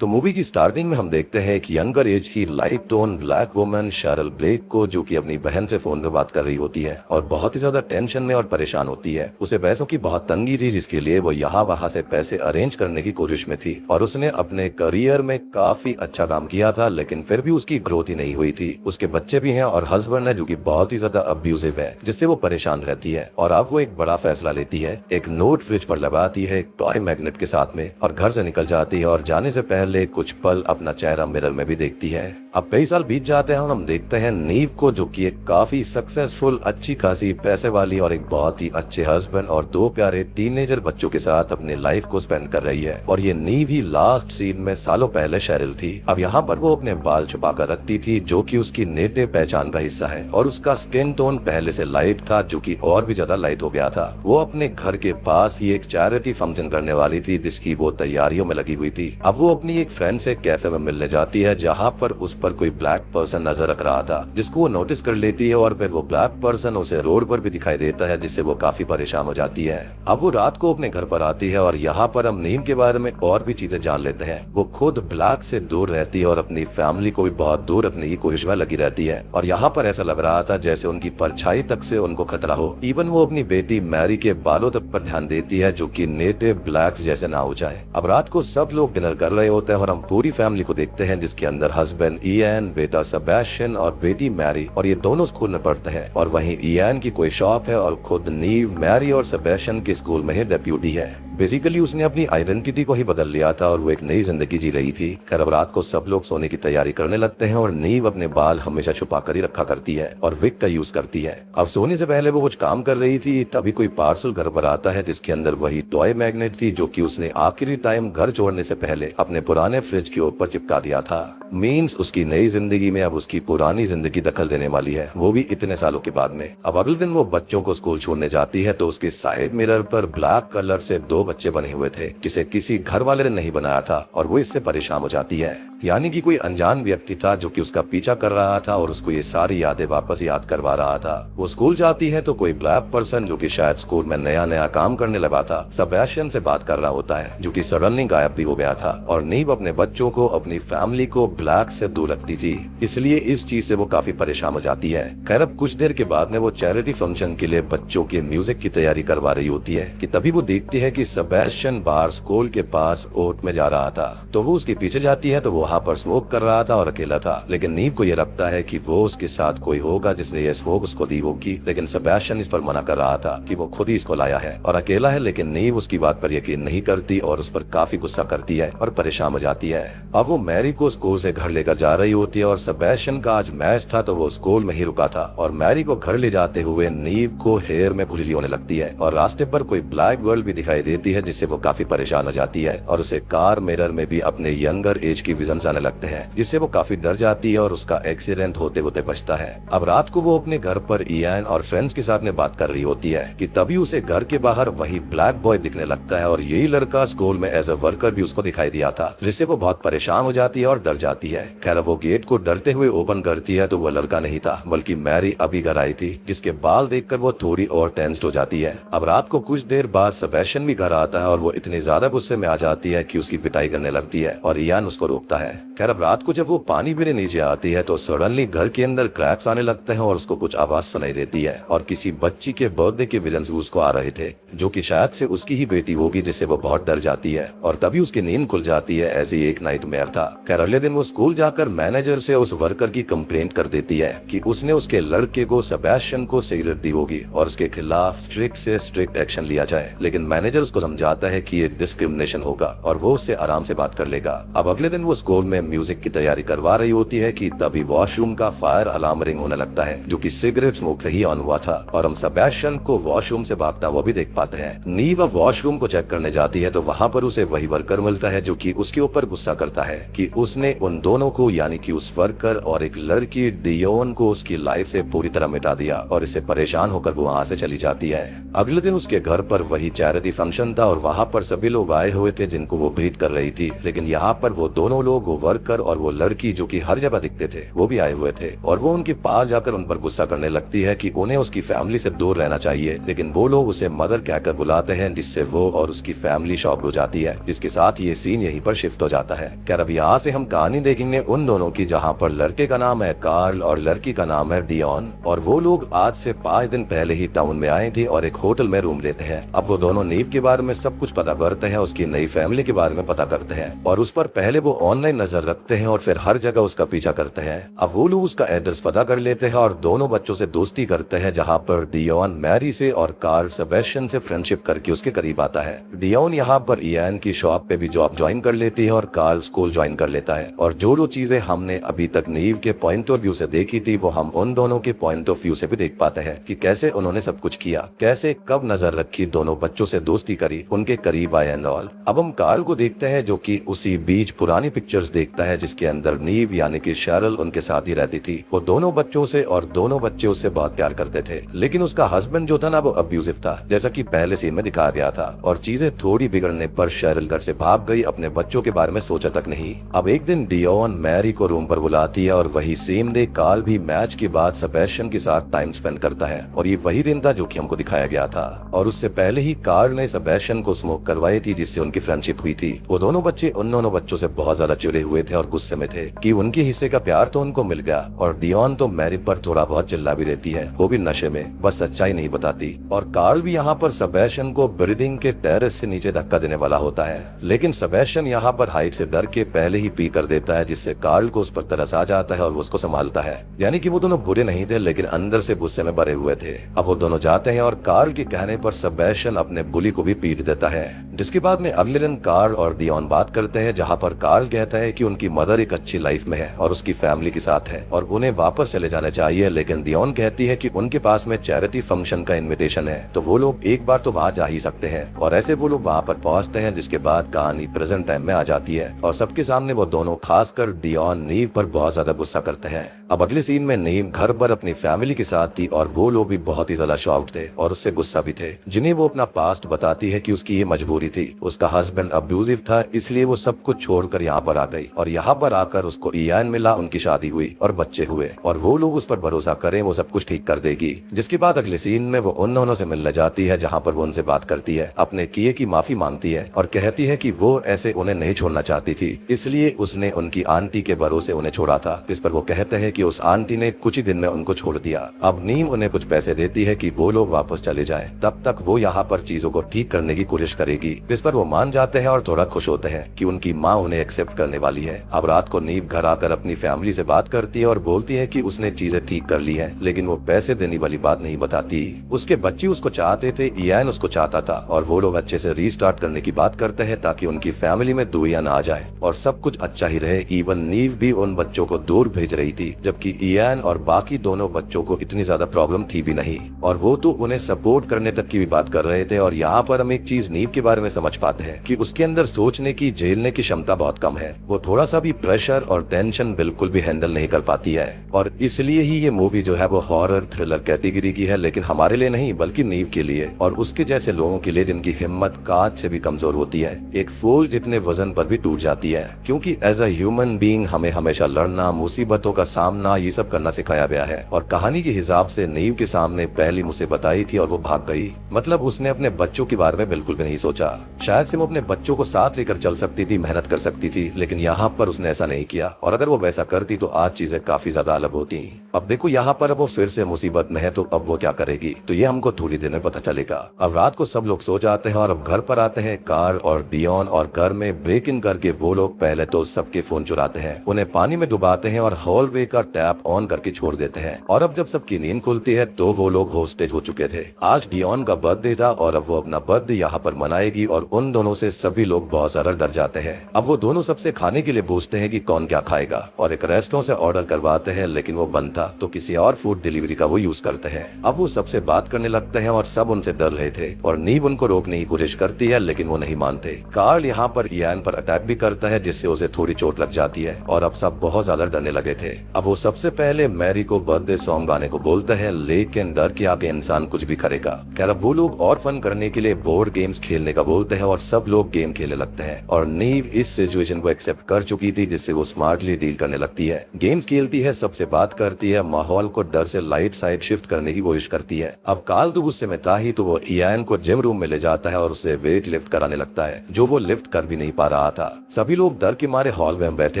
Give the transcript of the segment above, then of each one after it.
तो मूवी की स्टार्टिंग में हम देखते हैं एक यंगर एज की light tone black woman Sheryl Blake को, जो कि अपनी बहन से फोन पे बात कर रही होती है और बहुत ही ज्यादा टेंशन में और परेशान होती है। उसे पैसों की बहुत तंगी थी, जिसके लिए वो यहाँ वहाँ से पैसे अरेंज करने की कोशिश में थी और उसने अपने करियर में काफी अच्छा काम किया था, लेकिन फिर भी उसकी ग्रोथ ही नहीं हुई थी। उसके बच्चे भी हैं और हस्बैंड है जो कि बहुत ही ज्यादा अब्यूजिव है, जिससे वो परेशान रहती है। और अब वो एक बड़ा फैसला लेती है, एक नोट फ्रिज पर लगाती है एक टॉय मैग्नेट के साथ में और घर से निकल जाती है और जाने से पहले कुछ पल अपना चेहरा मिरर में भी देखती है। अब कई साल बीत जाते हैं और हम देखते हैं नीव को, जो कि एक काफी सक्सेसफुल, अच्छी खासी पैसे वाली और एक बहुत ही अच्छे हस्बैंड और दो प्यारे टीनेजर बच्चों के साथ अपनी लाइफ को स्पेंड कर रही है। और ये नीव ही लास्ट सीन में सालों पहले शेरिल थी। अब यहाँ पर वो अपने बाल छुपा कर रखती थी, जो कि उसकी नेटिव पहचान का हिस्सा है, और उसका स्किन टोन पहले से लाइट था, जो कि और भी ज्यादा लाइट हो गया था। वो अपने घर के पास ही एक चैरिटी फंक्शन करने वाली थी, जिसकी वो तैयारियों में लगी हुई थी। अब वो अपनी एक फ्रेंड से कैफे में मिलने जाती है, जहाँ पर उस पर कोई ब्लैक पर्सन नजर रख रहा था, जिसको वो नोटिस कर लेती है और फिर वो ब्लैक पर्सन उसे रोड पर भी दिखाई देता है, जिससे वो काफी परेशान हो जाती है। अब वो रात को अपने घर पर आती है और यहाँ पर हम नीम के बारे में और भी चीजें जान लेते हैं। वो खुद ब्लैक से दूर रहती है और अपनी फैमिली को भी बहुत दूर रखने की कोशिश में लगी रहती है। और यहाँ पर ऐसा लग रहा था जैसे उनकी परछाई तक से उनको खतरा हो। इवन वो अपनी बेटी मैरी के बालों तक पर ध्यान देती है, जो कि नेटिव ब्लैक जैसे ना हो जाए। अब रात को सब लोग डिनर कर रहे होते हैं और हम पूरी फैमिली को देखते हैं, जिसके अंदर हस्बैंड इयान, बेटा सेबेस्टियन और बेटी मैरी, और ये दोनों स्कूल में पढ़ते हैं। और वहीं इयान की कोई शॉप है और खुद नीव मैरी और सेबेस्टियन के स्कूल में ही डेप्यूटी है। बेसिकली उसने अपनी आइडेंटिटी को ही बदल लिया था और वो एक नई जिंदगी जी रही थी। खैर अब रात को सब लोग सोने की तैयारी करने लगते हैं और नीव अपने बाल हमेशा छुपा कर ही रखा करती है और विग का यूज करती है। अब सोने से पहले वो कुछ काम कर रही थी, तभी कोई पार्सल घर पर आता है, जिसके अंदर वही टॉय मैग्नेट थी, जो कि उसने आखिरी टाइम घर छोड़ने से पहले अपने पुराने फ्रिज के ऊपर चिपका दिया था। मीन्स उसकी नई जिंदगी में अब उसकी पुरानी जिंदगी दखल देने वाली है, वो भी इतने सालों के बाद में। अब अगले दिन वो बच्चों को स्कूल छोड़ने जाती है तो उसके साइड मिरर पर ब्लैक कलर से दो बच्चे बने हुए थे, जिसे किसी घर वाले ने नहीं बनाया था, और वो इससे परेशान हो जाती है। यानी कि कोई अनजान व्यक्ति था जो कि उसका पीछा कर रहा था और उसको ये सारी यादें वापस याद करवा रहा था। वो स्कूल जाती है तो कोई ब्लैक पर्सन, जो कि शायद स्कूल में नया नया काम करने लगा था, सेबेस्टियन से बात कर रहा होता है, जो कि सडनली गायब भी हो गया था। और नीव अपने बच्चों को, अपनी फैमिली को ब्लैक से दूर रखती थी, इसलिए इस चीज से वो काफी परेशान हो जाती है। खैर अब कुछ देर के बाद में वो चैरिटी फंक्शन के लिए बच्चों के म्यूजिक की तैयारी करवा रही होती है कि तभी वो देखती है कि सेबेस्टियन बाहर स्कूल के पास ओट में जा रहा था। तो वो उसके पीछे जाती है तो वो वहाँ पर स्मोक कर रहा था और अकेला था, लेकिन नीव को ये लगता है कि वो उसके साथ कोई होगा जिसने ये स्मोक उसको दी होगी। लेकिन सेबेस्टियन इस पर मना कर रहा था कि वो खुद ही इसको लाया है और अकेला है, लेकिन नीव उसकी बात पर यकीन नहीं करती और उस पर काफी गुस्सा करती है और परेशान हो जाती है। अब वो मैरी को स्कूल से घर लेकर जा रही होती है और सेबेस्टियन का आज मैच था तो वो स्कूल में ही रुका था। और मैरी को घर ले जाते हुए नीव को हेयर में खुजली होने लगती है और रास्ते पर कोई ब्लैक गर्ल भी दिखाई देती है, जिससे वो काफी परेशान हो जाती है और उसे कार मिरर में भी अपने यंगर एज की विजन आने लगते हैं, जिससे वो काफी डर जाती है और उसका एक्सीडेंट होते होते बचता है। अब रात को वो अपने घर पर इयान और फ्रेंड्स के साथ में बात कर रही होती है कि तभी उसे घर के बाहर वही ब्लैक बॉय दिखने लगता है और यही लड़का स्कूल में एज ए वर्कर भी उसको दिखाई दिया था, जिससे वो बहुत परेशान हो जाती है और डर जाती है। खैर वो गेट को डरते हुए ओपन करती है तो वो लड़का नहीं था, बल्कि मैरी अभी घर आई थी, जिसके बाल देखकर वो थोड़ी और टेंस्ड हो जाती है। अब रात को कुछ देर बाद सेबेस्टियन भी घर आता है और वो इतनी ज्यादा गुस्से में आ जाती है कि उसकी पिटाई करने लगती है और इयान उसको रोकता है। खैर अब रात को जब वो पानी पीने नीचे आती है तो सडनली घर के अंदर क्रैक्स आने लगते हैं और उसको कुछ आवाज सुनाई देती है और किसी बच्ची के बर्थडे के विजन्स उसको आ रहे थे, जो कि शायद से उसकी ही बेटी होगी, जिससे वो बहुत डर जाती है और तभी उसकी नींद खुल जाती है, ऐसी एक नाइटमेयर था। खैर अगले दिन वो स्कूल जाकर मैनेजर से उस वर्कर की कंप्लेंट कर देती है कि उसने उसके लड़के को सेबेस्टियन को सिगरेट दी होगी और उसके खिलाफ स्ट्रिक्ट से स्ट्रिक्ट एक्शन लिया जाए। लेकिन मैनेजर उसको समझाता है कि ये डिस्क्रिमिनेशन होगा और वो उससे आराम से बात कर लेगा। अब अगले दिन वो स्कूल में म्यूजिक की तैयारी करवा रही होती है कि तभी वॉशरूम का फायर अलार्म रिंग होने लगता है, जो कि सिगरेट स्मोक से ही ऑन हुआ था और हम सेबेस्टियन को वॉशरूम से भागता हुआ भी देख पाते हैं। नीव अब वॉशरूम को चेक करने जाती है तो वहाँ पर उसे वही वर्कर मिलता है, जो कि उसके ऊपर गुस्सा करता है कि उसने उन दोनों को, यानी कि उस वर्कर और एक लड़की डियोन को, उसकी लाइफ से पूरी तरह मिटा दिया और इससे परेशान होकर वो वहाँ से चली जाती है। अगले दिन उसके घर पर वही चैरिटी फंक्शन रेस्टोरेंट था और वहाँ पर सभी लोग आए हुए थे जिनको वो ग्रीट कर रही थी। लेकिन यहाँ पर वो दोनों लोग, वो वर्कर और वो लड़की जो कि हर जगह दिखते थे, वो भी आए हुए थे और वो उनके पास जाकर उन पर गुस्सा करने लगती है कि उन्हें उसकी फैमिली से दूर रहना चाहिए। लेकिन वो लोग उसे मदर कहकर बुलाते हैं, जिससे वो और उसकी फैमिली शॉक हो जाती है। जिसके साथ ये सीन यहीं पर शिफ्ट हो जाता है। खैर अब यहाँ से हम कहानी देखेंगे उन दोनों की, जहाँ पर लड़के का नाम है कार्ल और लड़की का नाम है डियोन। और वो लोग आज से 5 दिन पहले ही टाउन में आए थे और एक होटल में रूम लेते हैं। अब वो दोनों नीव के बारे में सब कुछ पता करते हैं, उसकी नई फैमिली के बारे में पता करते हैं और उस पर पहले वो ऑनलाइन नजर रखते हैं और फिर हर जगह उसका पीछा करते हैं। अब वो लोग उसका एड्रेस पता कर लेते हैं और दोनों बच्चों से दोस्ती करते हैं, जहाँ पर डियोन मैरी से और कार्ल सेबेस्टियन से फ्रेंडशिप करके उसके करीब आता है। डियोन यहाँ पर इयान की शॉप पे भी जॉब ज्वाइन कर लेती है और कार्ल स्कूल ज्वाइन कर लेता है। और जो चीजें हमने अभी तक नीव के पॉइंट ऑफ व्यू से देखी थी, वो हम उन दोनों के पॉइंट ऑफ व्यू से भी देख पाते हैं कि कैसे उन्होंने सब कुछ किया, कैसे कब नजर रखी, दोनों बच्चों से दोस्ती करी, उनके करीब आए एंड ऑल। अब हम कार्ल को देखते हैं जो कि उसी बीच पुरानी पिक्चर्स देखता है जिसके अंदर नीव यानी कि शैरल उनके साथ ही रहती थी। वो दोनों बच्चों से और दोनों बच्चे उससे बहुत प्यार करते थे। लेकिन उसका हस्बैंड जो था ना, वो अब्यूजिव था, जैसा कि पहले सीन में दिखाया गया था। और चीजें थोड़ी बिगड़ने पर शैरल घर से भाग गई, अपने बच्चों के बारे में सोचा तक नहीं। अब एक दिन डियोन मैरी को रूम पर बुलाती है और वही सेम डे कार्ल भी मैच के बाद सेबेस्टियन के साथ टाइम स्पेंड करता है। और ये वही दिन था जो कि हमको दिखाया गया था। और उससे पहले ही कार्ल ने सेबेस्टियन को स्मोक करवाई थी, जिससे उनकी फ्रेंडशिप हुई थी। वो दोनों बच्चे उन दोनों बच्चों से बहुत ज्यादा चिढ़े हुए थे और गुस्से में थे कि उनके हिस्से का प्यार तो उनको मिल गया। और डियोन तो मैरी पर थोड़ा बहुत चिल्ला भी रहती है, वो भी नशे में, बस सच्चाई नहीं बताती। और कार्ल भी यहाँ पर सेबेस्टियन को बिल्डिंग के टेरेस से नीचे धक्का देने वाला होता है। लेकिन सेबेस्टियन यहाँ पर हाइट से डर के पहले ही पी कर देता है, जिससे कार्ल को उस पर तरस आ जाता है और वो उसको संभालता है। यानी कि वो दोनों बुरे नहीं थे, लेकिन अंदर से गुस्से में भरे हुए थे। अब वो दोनों जाते हैं और कार्ल के कहने पर सेबेस्टियन अपने बुली को भी पीट देता है। जिसके बाद में अगले दिन कार्ल और डियोन बात करते हैं, जहाँ पर कार्ल कहता है कि उनकी मदर एक अच्छी लाइफ में है और उसकी फैमिली के साथ है और उन्हें वापस चले जाना चाहिए। लेकिन डियोन कहती है कि उनके पास में चैरिटी फंक्शन का इनविटेशन है, तो वो लोग एक बार तो वहाँ जा ही सकते हैं। और ऐसे वो लोग वहाँ पर पहुँचते हैं, जिसके बाद कहानी प्रेजेंट टाइम में आ जाती है और सबके सामने वो दोनों, खासकर डियोन, नीव पर बहुत ज्यादा गुस्सा करते हैं। अब अगले सीन में नीव घर पर अपनी फैमिली के साथ थी और वो लोग भी बहुत ही ज्यादा शॉक्ड थे और उससे गुस्सा भी थे, जिन्हें वो अपना पास्ट बताती है कि उसकी ये मजबूरी थी। उसका हस्बैंड अब्यूजिव था, इसलिए वो सब कुछ छोड़कर यहाँ पर आ गई और यहाँ पर आकर उसको इयान मिला, उनकी शादी हुई और बच्चे हुए और वो लोग उस पर भरोसा करें, वो सब कुछ ठीक कर देगी। जिसके बाद अगले सीन में वो उन दोनों से मिलने जाती है, जहाँ पर वो उनसे बात करती है, अपने किए की माफी मांगती है और कहती है कि वो ऐसे उन्हें नहीं छोड़ना चाहती थी, इसलिए उसने उनकी आंटी के भरोसे उन्हें छोड़ा था। इस पर वो कहते हैं कि उस आंटी ने कुछ ही दिन में उनको छोड़ दिया। अब नीम उन्हें कुछ पैसे देती है कि वो लोग वापस चले जाएं, तब तक वो यहाँ पर चीजों को ठीक करने की कोशिश करेगी। जिस पर वो मान जाते हैं और थोड़ा खुश होते हैं कि उनकी माँ उन्हें एक्सेप्ट करने वाली है। अब रात को नीव घर आकर अपनी फैमिली से बात करती है और बोलती है कि उसने चीजें ठीक कर ली है, लेकिन वो पैसे देने वाली बात नहीं बताती। उसके बच्चे उसको चाहते थे, इयान उसको चाहता था और वो लोग अच्छे से रीस्टार्ट करने की बात करते हैं ताकि उनकी फैमिली में दूरियां ना आ जाए और सब कुछ अच्छा ही रहे। इवन नीव भी उन बच्चों को दूर भेज रही थी, जबकि इयान और बाकी दोनों बच्चों को इतनी ज्यादा प्रॉब्लम थी भी नहीं और वो तो उन्हें सपोर्ट करने तक की भी बात कर रहे थे। और यहाँ पर हम एक चीज नीव के बारे में समझ पाते हैं कि उसके अंदर सोचने की, झेलने की क्षमता बहुत कम है। वो थोड़ा सा भी प्रेशर और टेंशन बिल्कुल भी हैंडल नहीं कर पाती है और इसलिए ही ये मूवी जो है वो हॉरर थ्रिलर कैटेगरी की है, लेकिन हमारे लिए नहीं बल्कि नीव के लिए और उसके जैसे लोगों के लिए जिनकी हिम्मत कांच से भी कमजोर होती है, एक फूल जितने वजन पर भी टूट जाती है। क्योंकि एज अ ह्यूमन बीइंग हमें हमेशा लड़ना, मुसीबतों का सामना, ये सब करना सिखाया गया है। और कहानी के हिसाब से नीव के सामने पहली मुसीबत आई थी और वो भाग गई। मतलब उसने अपने बच्चों के बारे में बिल्कुल भी नहीं सोचा। शायद से वो अपने बच्चों को साथ लेकर चल सकती थी, मेहनत कर सकती थी, लेकिन यहाँ पर उसने ऐसा नहीं किया और अगर वो वैसा करती तो आज चीजें काफी ज्यादा अलग होती। अब देखो यहाँ पर अब वो फिर से मुसीबत में है, तो अब वो क्या करेगी, तो ये हमको थोड़ी देर में पता चलेगा। अब रात को सब लोग सो जाते हैं और अब घर पर आते हैं कार्ल और डियोन और घर में ब्रेक इन करके वो लोग पहले तो सबके फोन चुराते हैं, उन्हें पानी में डुबाते हैं और हॉलवे का टैप ऑन करके छोड़ देते हैं। और अब जब सबकी नींद खुलती है तो वो लोग होस्टेज हो चुके थे। आज डियोन का बर्थडे था और अब वो अपना बर्थडे यहाँ पर मनाएगी और उन दोनों से सभी लोग बहुत सारा डर जाते हैं। अब वो दोनों सबसे खाने के लिए पूछते हैं कि कौन क्या खाएगा और एक रेस्टोरेंट से ऑर्डर करवाते हैं, लेकिन वो बंद था तो किसी और फूड डिलीवरी का वो यूज करते हैं। अब वो सबसे बात करने लगते हैं और सब उनसे डर रहे थे और नीव उनको रोकने की कोशिश करती है, लेकिन वो नहीं मानते। कार्ल यहाँ पर इयान पर अटैक भी करता है, जिससे उसे थोड़ी चोट लग जाती है और अब सब बहुत ज्यादा डरने लगे थे। अब वो सबसे पहले मैरी को बर्थडे सॉन्ग गाने को बोलते हैं, लेकिन डर के आगे इंसान कुछ भी करेगा। खैर अब वो लोग और फन करने के लिए बोल बोर्ड गेम्स खेलने का बोलते हैं और सब लोग गेम खेलने लगते हैं और नीव इस सिचुएशन को एक्सेप्ट कर चुकी थी, जिससे वो स्मार्टली डील करने लगती है। गेम्स खेलती है, सबसे बात करती है, माहौल को डर से लाइट साइड शिफ्ट करने की कोशिश करती है। अब काल तो गुस्से में था ही, तो वो इयान को जिम रूम में ले जाता है और उससे वेट लिफ्ट कराने लगता है, जो वो लिफ्ट कर भी नहीं पा रहा था। सभी लोग डर के मारे हॉल में बैठे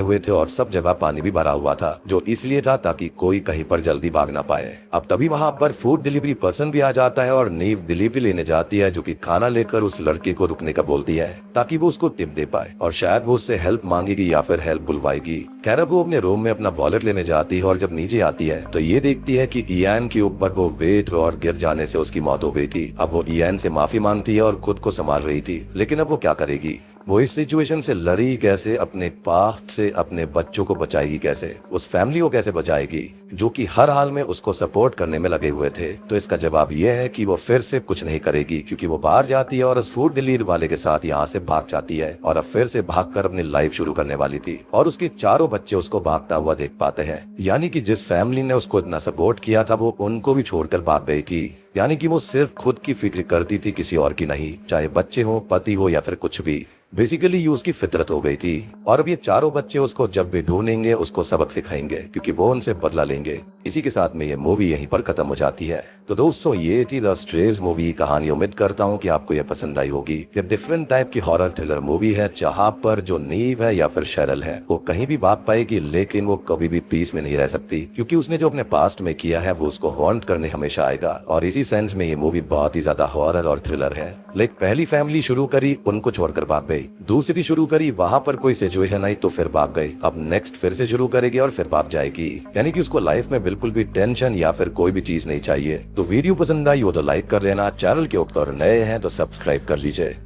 हुए थे और सब जगह पानी भी भरा हुआ था, जो इसलिए था ताकि कोई कहीं पर जल्दी भाग ना पाए। अब तभी वहाँ पर फूड डिलीवरी पर्सन भी आ जाता है और नीव डिलीवरी लेने जाती है, जो कि खाना लेकर उस लड़के को रुकने का बोलती है ताकि वो उसको टिप दे पाए और शायद वो उससे हेल्प मांगेगी या फिर हेल्प बुलवाएगी। खैर वो अपने रूम में अपना वॉलेट लेने जाती है और जब नीचे आती है तो ये देखती है कि इयान के ऊपर वो वेट और गिर जाने से उसकी मौत हो गई थी। अब वो इयान से माफी मांगती है और खुद को संभाल रही थी, लेकिन अब वो क्या करेगी? वो इस सिचुएशन से लड़ी कैसे, अपने पास्ट से अपने बच्चों को बचाएगी कैसे, उस फैमिली को कैसे बचाएगी जो कि हर हाल में उसको सपोर्ट करने में लगे हुए थे? तो इसका जवाब ये है कि वो फिर से कुछ नहीं करेगी, क्योंकि वो बाहर जाती है और उस फूड डिलीवरी वाले के साथ यहाँ से भाग जाती है और अब फिर से भागकर अपनी लाइफ शुरू करने वाली थी। और उसके चारों बच्चे उसको भागता हुआ देख पाते हैं, यानी कि जिस फैमिली ने उसको इतना सपोर्ट किया था वो उनको भी छोड़कर भाग गई थी। यानी कि वो सिर्फ खुद की फिक्र करती थी, किसी और की नहीं, चाहे बच्चे हो, पति हो या फिर कुछ भी। बेसिकली ये उसकी फितरत हो गई थी। और अब ये चारों बच्चे उसको जब भी ढूंढेंगे उसको सबक सिखाएंगे, क्योंकि वो उनसे बदला लेंगे। इसी के साथ में ये मूवी यहीं पर खत्म हो जाती है। तो दोस्तों ये थी द स्ट्रेज मूवी की कहानी। उम्मीद करता हूँ कि आपको ये पसंद आई होगी। ये डिफरेंट टाइप की हॉरर थ्रिलर मूवी है, जहाँ पर जो नीव है या फिर शेरल है वो कहीं भी भाग पाएगी, लेकिन वो कभी भी पीस में नहीं रह सकती, क्योंकि उसने जो अपने पास्ट में किया है वो उसको हॉन्ट करने हमेशा आएगा। और इसी सेंस में ये मूवी बहुत ही ज्यादा हॉरर और थ्रिलर है। लाइक पहली फैमिली शुरू करी, उनको छोड़कर भाग गई, दूसरी शुरू करी, वहां पर कोई सिचुएशन आई तो फिर भाग गई, अब नेक्स्ट फिर से शुरू करेगी और फिर भाग जाएगी। यानी कि उसको लाइफ में बिल्कुल भी टेंशन या फिर कोई भी चीज नहीं चाहिए। तो वीडियो पसंद आई हो तो लाइक कर देना, चैनल के ऊपर नए हैं तो सब्सक्राइब कर लीजिए।